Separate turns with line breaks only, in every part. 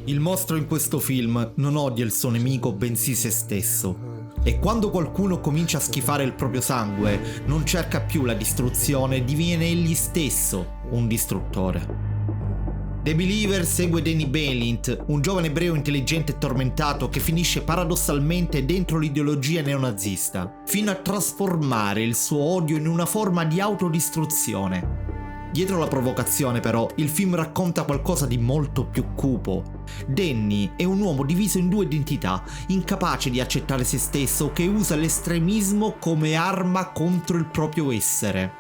Il mostro in questo film non odia il suo nemico, bensì se stesso. E quando qualcuno comincia a schifare il proprio sangue, non cerca più la distruzione, diviene egli stesso un distruttore. The Believer segue Danny Balint, un giovane ebreo intelligente e tormentato che finisce paradossalmente dentro l'ideologia neonazista, fino a trasformare il suo odio in una forma di autodistruzione. Dietro la provocazione, però, il film racconta qualcosa di molto più cupo. Danny è un uomo diviso in due identità, incapace di accettare se stesso, che usa l'estremismo come arma contro il proprio essere.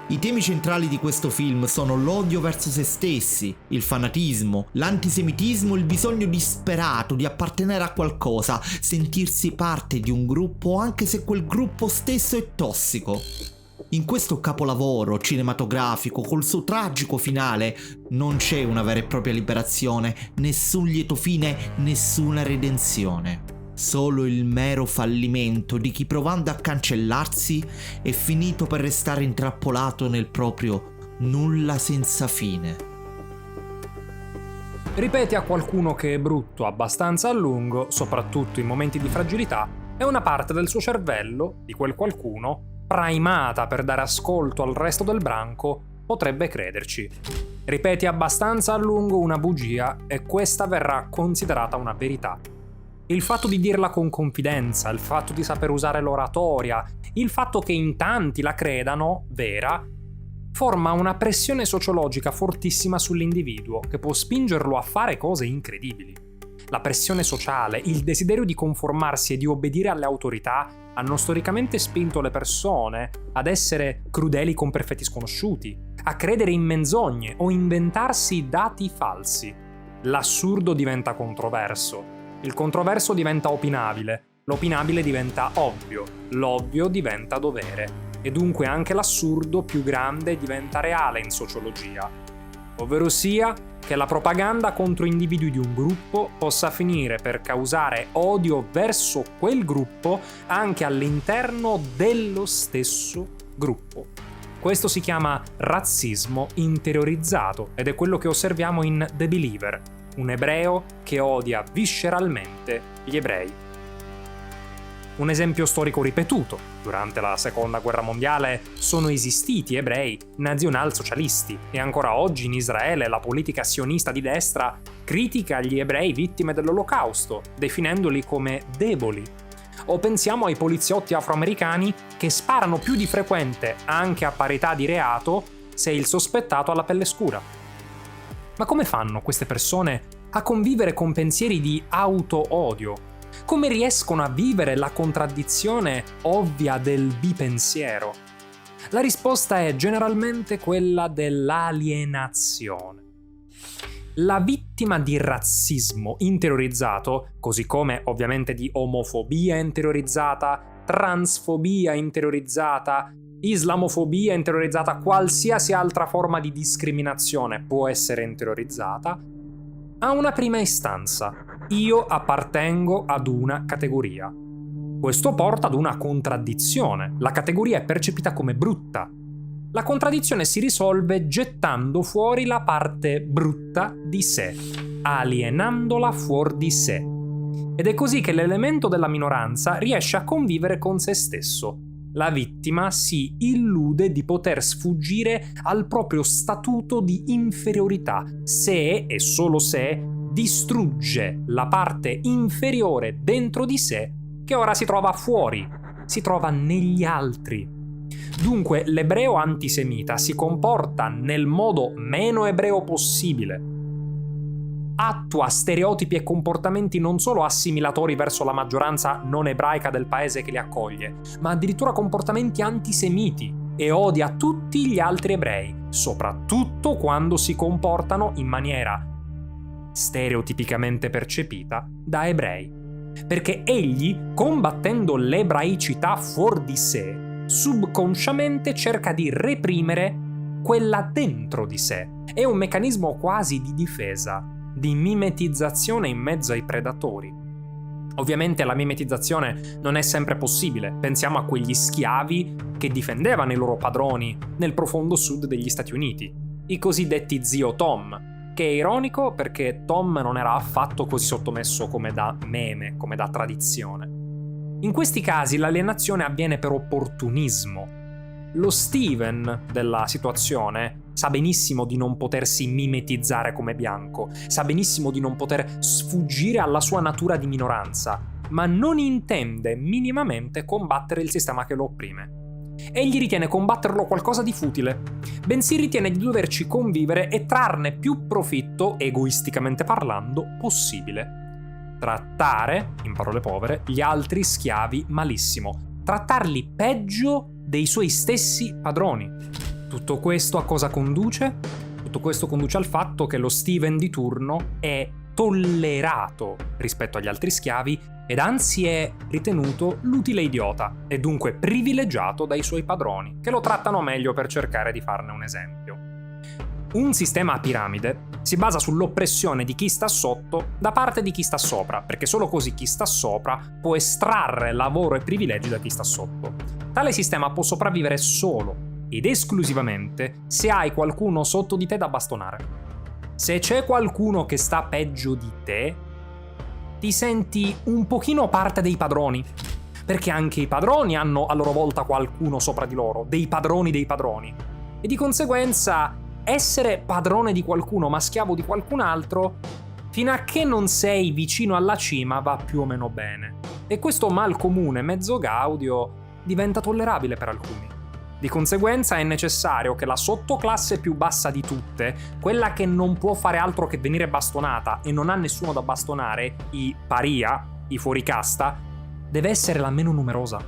I temi centrali di questo film sono l'odio verso se stessi, il fanatismo, l'antisemitismo e il bisogno disperato di appartenere a qualcosa, sentirsi parte di un gruppo anche se quel gruppo stesso è tossico. In questo capolavoro cinematografico, col suo tragico finale, non c'è una vera e propria liberazione, nessun lieto fine, nessuna redenzione. Solo il mero fallimento di chi, provando a cancellarsi, è finito per restare intrappolato nel proprio nulla senza fine.
Ripeti a qualcuno che è brutto abbastanza a lungo, soprattutto in momenti di fragilità, e una parte del suo cervello, di quel qualcuno, primata per dare ascolto al resto del branco, potrebbe crederci. Ripeti abbastanza a lungo una bugia e questa verrà considerata una verità. Il fatto di dirla con confidenza, il fatto di saper usare l'oratoria, il fatto che in tanti la credano vera, forma una pressione sociologica fortissima sull'individuo che può spingerlo a fare cose incredibili. La pressione sociale, il desiderio di conformarsi e di obbedire alle autorità hanno storicamente spinto le persone ad essere crudeli con perfetti sconosciuti, a credere in menzogne o inventarsi dati falsi. L'assurdo diventa controverso, il controverso diventa opinabile, l'opinabile diventa ovvio, l'ovvio diventa dovere, e dunque anche l'assurdo più grande diventa reale in sociologia, ovvero sia che la propaganda contro individui di un gruppo possa finire per causare odio verso quel gruppo anche all'interno dello stesso gruppo. Questo si chiama razzismo interiorizzato ed è quello che osserviamo in The Believer, un ebreo che odia visceralmente gli ebrei. Un esempio storico ripetuto: durante la Seconda Guerra Mondiale sono esistiti ebrei nazionalsocialisti e ancora oggi in Israele la politica sionista di destra critica gli ebrei vittime dell'Olocausto, definendoli come deboli. O pensiamo ai poliziotti afroamericani che sparano più di frequente, anche a parità di reato, se il sospettato ha la pelle scura. Ma come fanno queste persone a convivere con pensieri di auto-odio? Come riescono a vivere la contraddizione ovvia del bipensiero? La risposta è generalmente quella dell'alienazione. La vittima di razzismo interiorizzato, così come ovviamente di omofobia interiorizzata, transfobia interiorizzata, islamofobia interiorizzata, qualsiasi altra forma di discriminazione può essere interiorizzata, ha una prima istanza: io appartengo ad una categoria. Questo porta ad una contraddizione. La categoria è percepita come brutta. La contraddizione si risolve gettando fuori la parte brutta di sé, alienandola fuori di sé. Ed è così che l'elemento della minoranza riesce a convivere con se stesso. La vittima si illude di poter sfuggire al proprio statuto di inferiorità se e solo se distrugge la parte inferiore dentro di sé che ora si trova fuori, si trova negli altri. Dunque l'ebreo antisemita si comporta nel modo meno ebreo possibile. Attua stereotipi e comportamenti non solo assimilatori verso la maggioranza non ebraica del paese che li accoglie, ma addirittura comportamenti antisemiti e odia tutti gli altri ebrei, soprattutto quando si comportano in maniera stereotipicamente percepita da ebrei. Perché egli, combattendo l'ebraicità fuori di sé, subconsciamente cerca di reprimere quella dentro di sé. È un meccanismo quasi di difesa, di mimetizzazione in mezzo ai predatori. Ovviamente la mimetizzazione non è sempre possibile. Pensiamo a quegli schiavi che difendevano i loro padroni nel profondo sud degli Stati Uniti, i cosiddetti zio Tom. che è ironico perché Tom non era affatto così sottomesso come da meme, come da tradizione. In questi casi l'alienazione avviene per opportunismo. Lo Steven della situazione sa benissimo di non potersi mimetizzare come bianco, sa benissimo di non poter sfuggire alla sua natura di minoranza, ma non intende minimamente combattere il sistema che lo opprime. Egli ritiene combatterlo qualcosa di futile, bensì ritiene di doverci convivere e trarne più profitto, egoisticamente parlando, possibile. Trattare, in parole povere, gli altri schiavi malissimo, trattarli peggio dei suoi stessi padroni. Tutto questo a cosa conduce? Tutto questo conduce al fatto che lo Steven di turno è tollerato rispetto agli altri schiavi ed anzi è ritenuto l'utile idiota e dunque privilegiato dai suoi padroni, che lo trattano meglio per cercare di farne un esempio. Un sistema a piramide si basa sull'oppressione di chi sta sotto da parte di chi sta sopra, perché solo così chi sta sopra può estrarre lavoro e privilegi da chi sta sotto. Tale sistema può sopravvivere solo ed esclusivamente se hai qualcuno sotto di te da bastonare. Se c'è qualcuno che sta peggio di te, ti senti un pochino parte dei padroni, perché anche i padroni hanno a loro volta qualcuno sopra di loro, dei padroni, e di conseguenza essere padrone di qualcuno ma schiavo di qualcun altro, fino a che non sei vicino alla cima, va più o meno bene. E questo mal comune mezzo gaudio diventa tollerabile per alcuni. Di conseguenza è necessario che la sottoclasse più bassa di tutte, quella che non può fare altro che venire bastonata e non ha nessuno da bastonare, i paria, i fuoricasta, deve essere la meno numerosa,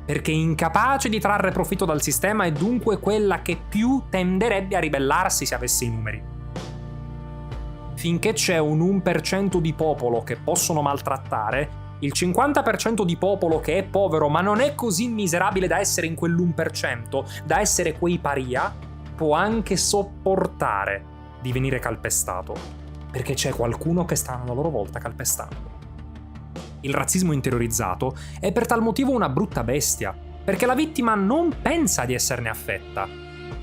perché incapace di trarre profitto dal sistema è dunque quella che più tenderebbe a ribellarsi se avesse i numeri. Finché c'è un 1% di popolo che possono maltrattare, il 50% di popolo che è povero ma non è così miserabile da essere in quell'1%, da essere quei paria, può anche sopportare di venire calpestato, perché c'è qualcuno che sta a loro volta calpestando. Il razzismo interiorizzato è per tal motivo una brutta bestia, perché la vittima non pensa di esserne affetta.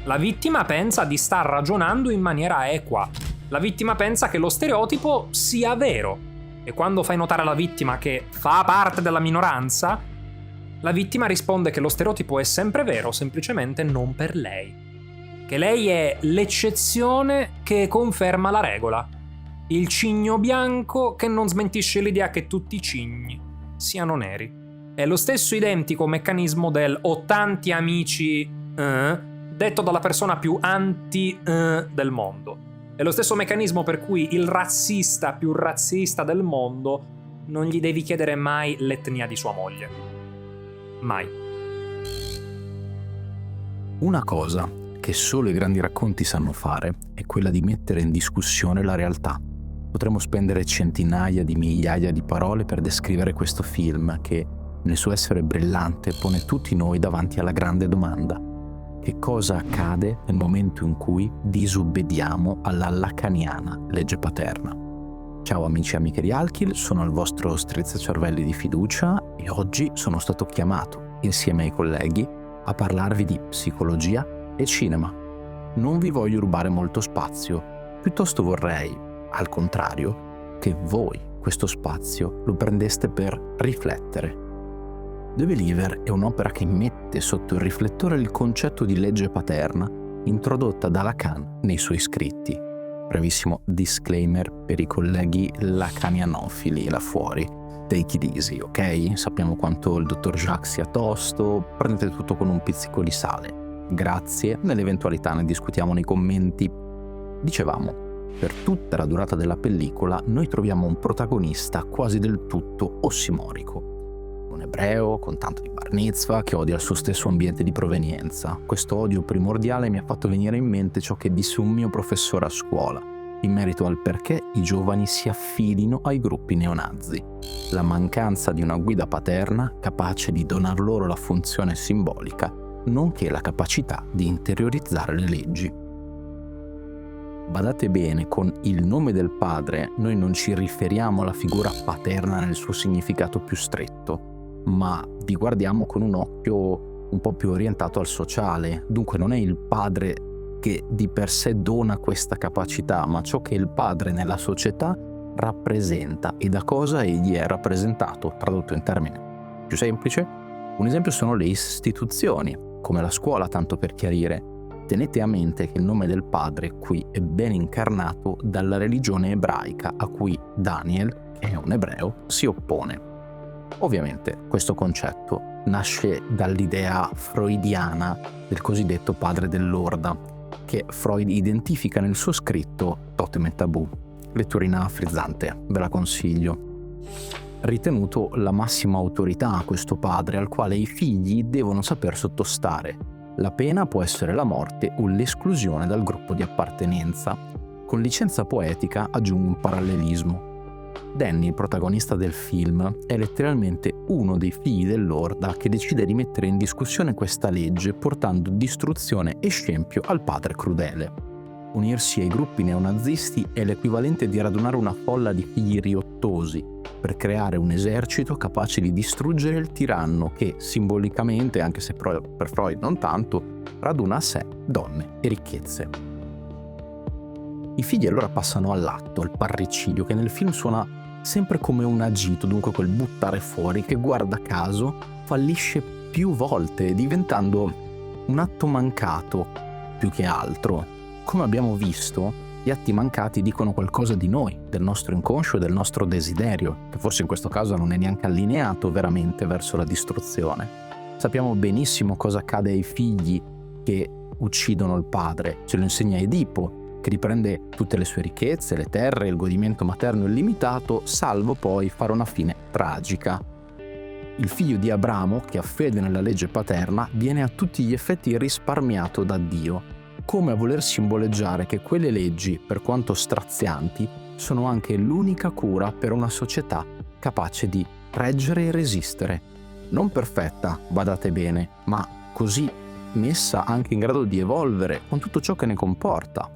La vittima pensa di star ragionando in maniera equa. La vittima pensa che lo stereotipo sia vero. E quando fai notare alla vittima che fa parte della minoranza, la vittima risponde che lo stereotipo è sempre vero, semplicemente non per lei. Che lei è l'eccezione che conferma la regola. Il cigno bianco che non smentisce l'idea che tutti i cigni siano neri. È lo stesso identico meccanismo del "ho tanti amici", detto dalla persona più anti del mondo. È lo stesso meccanismo per cui il razzista più razzista del mondo non gli devi chiedere mai l'etnia di sua moglie. Mai.
Una cosa che solo i grandi racconti sanno fare è quella di mettere in discussione la realtà. Potremmo spendere centinaia di migliaia di parole per descrivere questo film che, nel suo essere brillante, pone tutti noi davanti alla grande domanda: che cosa accade nel momento in cui disobbediamo alla lacaniana legge paterna? Ciao amici e amiche di Alkill, sono il vostro strizzacervelli di fiducia e oggi sono stato chiamato, insieme ai colleghi, a parlarvi di psicologia e cinema. Non vi voglio rubare molto spazio, piuttosto vorrei, al contrario, che voi questo spazio lo prendeste per riflettere. The Believer è un'opera che mette sotto il riflettore il concetto di legge paterna introdotta da Lacan nei suoi scritti. Brevissimo disclaimer per i colleghi lacanianofili là fuori. Take it easy, ok? Sappiamo quanto il dottor Jacques sia tosto, prendete tutto con un pizzico di sale. Grazie, nell'eventualità ne discutiamo nei commenti. Dicevamo, per tutta la durata della pellicola noi troviamo un protagonista quasi del tutto ossimorico. Un ebreo con tanto di bar mitzvah che odia il suo stesso ambiente di provenienza. Questo odio primordiale mi ha fatto venire in mente ciò che disse un mio professore a scuola in merito al perché i giovani si affidino ai gruppi neonazi. La mancanza di una guida paterna capace di donar loro la funzione simbolica, nonché la capacità di interiorizzare le leggi. Badate bene, con il nome del padre noi non ci riferiamo alla figura paterna nel suo significato più stretto, ma vi guardiamo con un occhio un po' più orientato al sociale. Dunque non è il padre che di per sé dona questa capacità, ma ciò che il padre nella società rappresenta e da cosa egli è rappresentato. Tradotto in termini più semplice, un esempio sono le istituzioni, come la scuola, tanto per chiarire. Tenete a mente che il nome del padre qui è ben incarnato dalla religione ebraica a cui Daniel, che è un ebreo, si oppone. Ovviamente questo concetto nasce dall'idea freudiana del cosiddetto padre dell'orda, che Freud identifica nel suo scritto Totem e Tabù. Letturina frizzante, ve la consiglio. Ritenuto la massima autorità a questo padre al quale i figli devono saper sottostare. La pena può essere la morte o l'esclusione dal gruppo di appartenenza. Con licenza poetica aggiungo un parallelismo. Danny, il protagonista del film, è letteralmente uno dei figli dell'orda che decide di mettere in discussione questa legge portando distruzione e scempio al padre crudele. Unirsi ai gruppi neonazisti è l'equivalente di radunare una folla di figli riottosi per creare un esercito capace di distruggere il tiranno che, simbolicamente, anche se per Freud non tanto, raduna a sé donne e ricchezze. I figli allora passano all'atto, al parricidio, che nel film suona sempre come un agito, dunque quel buttare fuori che, guarda caso, fallisce più volte, diventando un atto mancato più che altro. Come abbiamo visto, gli atti mancati dicono qualcosa di noi, del nostro inconscio e del nostro desiderio, che forse in questo caso non è neanche allineato veramente verso la distruzione. Sappiamo benissimo cosa accade ai figli che uccidono il padre, ce lo insegna Edipo, che riprende tutte le sue ricchezze, le terre, il godimento materno illimitato, salvo poi fare una fine tragica. Il figlio di Abramo, che ha fede nella legge paterna, viene a tutti gli effetti risparmiato da Dio, come a voler simboleggiare che quelle leggi, per quanto strazianti, sono anche l'unica cura per una società capace di reggere e resistere. Non perfetta, badate bene, ma così messa anche in grado di evolvere con tutto ciò che ne comporta.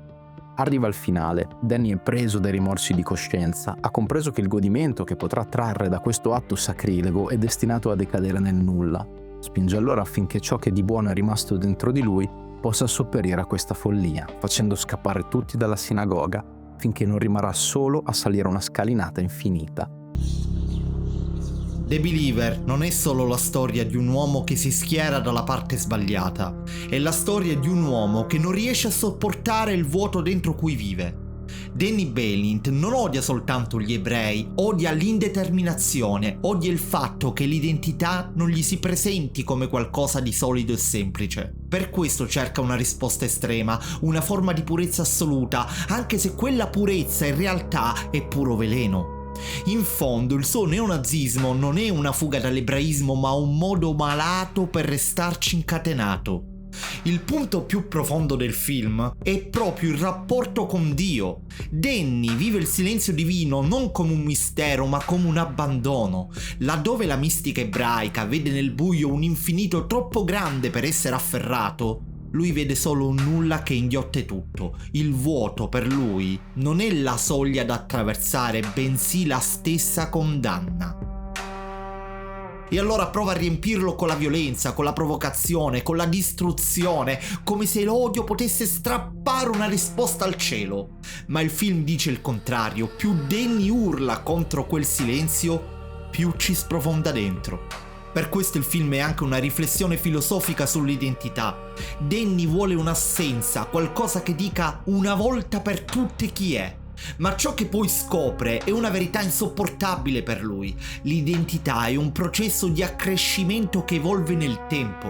Arriva il finale, Danny è preso dai rimorsi di coscienza, ha compreso che il godimento che potrà trarre da questo atto sacrilego è destinato a decadere nel nulla. Spinge allora affinché ciò che di buono è rimasto dentro di lui possa sopperire a questa follia, facendo scappare tutti dalla sinagoga finché non rimarrà solo a salire una scalinata infinita.
The Believer non è solo la storia di un uomo che si schiera dalla parte sbagliata, è la storia di un uomo che non riesce a sopportare il vuoto dentro cui vive. Danny Balint non odia soltanto gli ebrei, odia l'indeterminazione, odia il fatto che l'identità non gli si presenti come qualcosa di solido e semplice. Per questo cerca una risposta estrema, una forma di purezza assoluta, anche se quella purezza in realtà è puro veleno. In fondo il suo neonazismo non è una fuga dall'ebraismo, ma un modo malato per restarci incatenato. Il punto più profondo del film è proprio il rapporto con Dio. Danny vive il silenzio divino non come un mistero ma come un abbandono. Laddove la mistica ebraica vede nel buio un infinito troppo grande per essere afferrato, lui vede solo un nulla che inghiotte tutto. Il vuoto per lui non è la soglia da attraversare, bensì la stessa condanna. E allora prova a riempirlo con la violenza, con la provocazione, con la distruzione, come se l'odio potesse strappare una risposta al cielo. Ma il film dice il contrario: più Danny urla contro quel silenzio, più ci sprofonda dentro. Per questo il film è anche una riflessione filosofica sull'identità. Danny vuole un'assenza, qualcosa che dica una volta per tutte chi è. Ma ciò che poi scopre è una verità insopportabile per lui. L'identità è un processo di accrescimento che evolve nel tempo.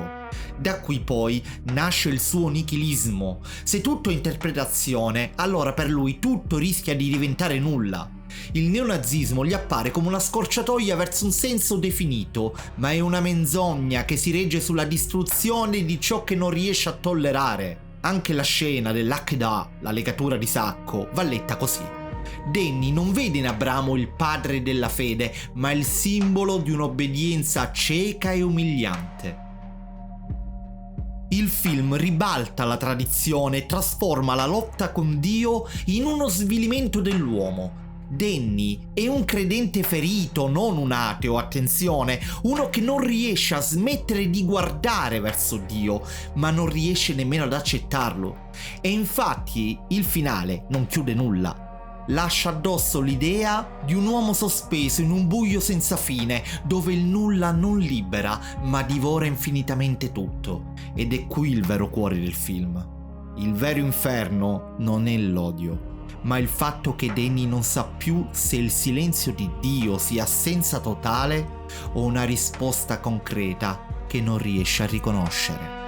Da qui poi nasce il suo nichilismo. Se tutto è interpretazione, allora per lui tutto rischia di diventare nulla. Il neonazismo gli appare come una scorciatoia verso un senso definito, ma è una menzogna che si regge sulla distruzione di ciò che non riesce a tollerare. Anche la scena dell'Akeda, la legatura di sacco, va letta così. Danny non vede in Abramo il padre della fede, ma il simbolo di un'obbedienza cieca e umiliante. Il film ribalta la tradizione e trasforma la lotta con Dio in uno svilimento dell'uomo. Danny è un credente ferito, non un ateo, attenzione, uno che non riesce a smettere di guardare verso Dio, ma non riesce nemmeno ad accettarlo. E infatti il finale non chiude nulla. Lascia addosso l'idea di un uomo sospeso in un buio senza fine, dove il nulla non libera, ma divora infinitamente tutto. Ed è qui il vero cuore del film. Il vero inferno non è l'odio, ma il fatto che Danny non sa più se il silenzio di Dio sia assenza totale o una risposta concreta che non riesce a riconoscere.